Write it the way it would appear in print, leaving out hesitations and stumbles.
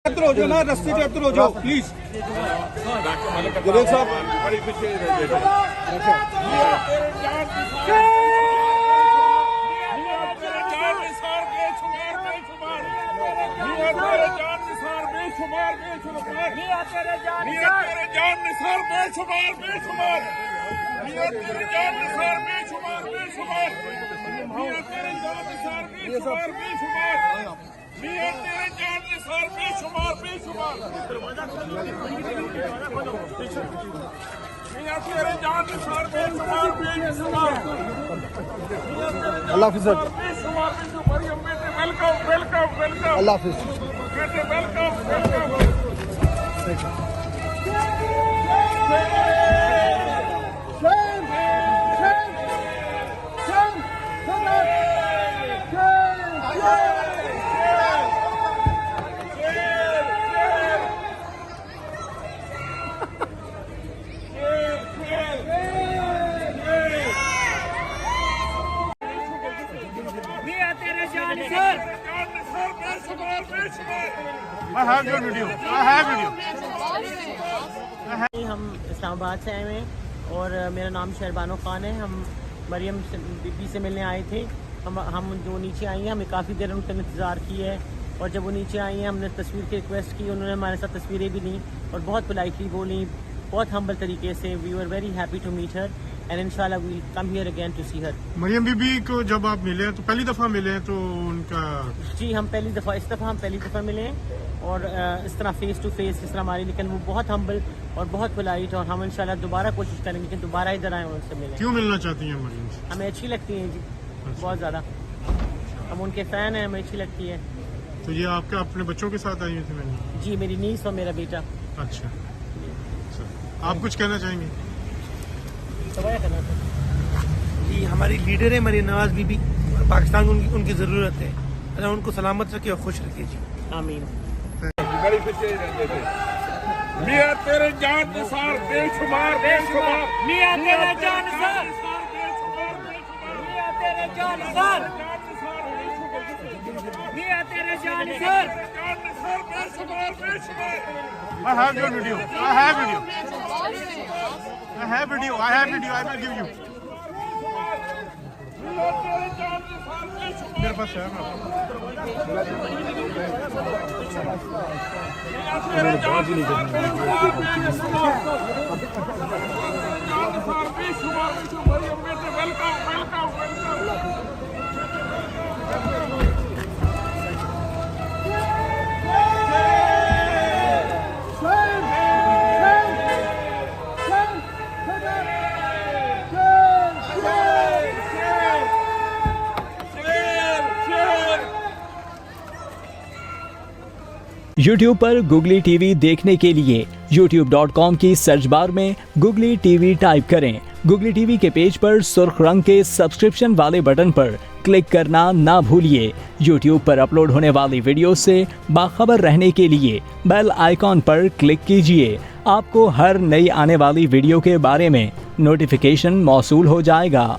हो जाओ ना, रस्ते से हो जाओ प्लीज। साहब अल्लाह हाफिज़ सर, अल्लाह हाफिज़। हम इस्लामाबाद से आए हुए हैं और मेरा नाम शहरबानो ख़ान है। हम मरियम बीबी से मिलने आए थे। हम जो नीचे आई हैं, हमें काफ़ी देर उनका इंतज़ार किया है और जब वो नीचे आई हैं हमने तस्वीर की रिक्वेस्ट की, उन्होंने हमारे साथ तस्वीरें भी ली और बहुत पोलाइटली बोली, बहुत हम्बल तरीके से। We were very happy to meet her and इंशाल्लाह we will come here again to see her. Maryam Bibi को जब आप मिले तो पहली दफ़ा मिले हैं तो उनका जी हम पहली दफ़ा मिले हैं और इस तरह फेस टू फेस इस तरह हमारी, लेकिन वो बहुत हम्बल और बहुत पोलाइट और हम इंशाल्लाह दोबारा कोशिश करेंगे कि दोबारा इधर आए और उनसे मिलें। क्यों मिलना चाहती हैं मरियम से? हमें अच्छी लगती हैं जी, बहुत ज़्यादा। हम उनके फ़ैन हैं, हमें अच्छी लगती है। तो ये आपके अपने बच्चों के साथ आई हुई थी मैंने? जी मेरी नीस और मेरा बेटा। अच्छा, आप कुछ कहना चाहेंगे? जी हमारी लीडर है मरियम नवाज बीबी और पाकिस्तान को उनकी ज़रूरत है। अल्लाह उनको सलामत रखे और खुश रखे जी, आमीन। मियां तेरे जान निसार बेशुमार बेशुमार, मियां तेरे जान निसार, मियां तेरे जान निसार, मियां तेरे जान Nisar. I have your video. I have video. I have video. I have video. I will give you. मेरे पास है ना। YouTube पर गुगली टीवी देखने के लिए youtube.com की सर्च बार में गुगली टीवी टाइप करें। गुगली टीवी के पेज पर सुर्ख रंग के सब्सक्रिप्शन वाले बटन पर क्लिक करना ना भूलिए। YouTube पर अपलोड होने वाली वीडियो से बाखबर रहने के लिए बेल आइकॉन पर क्लिक कीजिए। आपको हर नई आने वाली वीडियो के बारे में नोटिफिकेशन मौसूल हो जाएगा।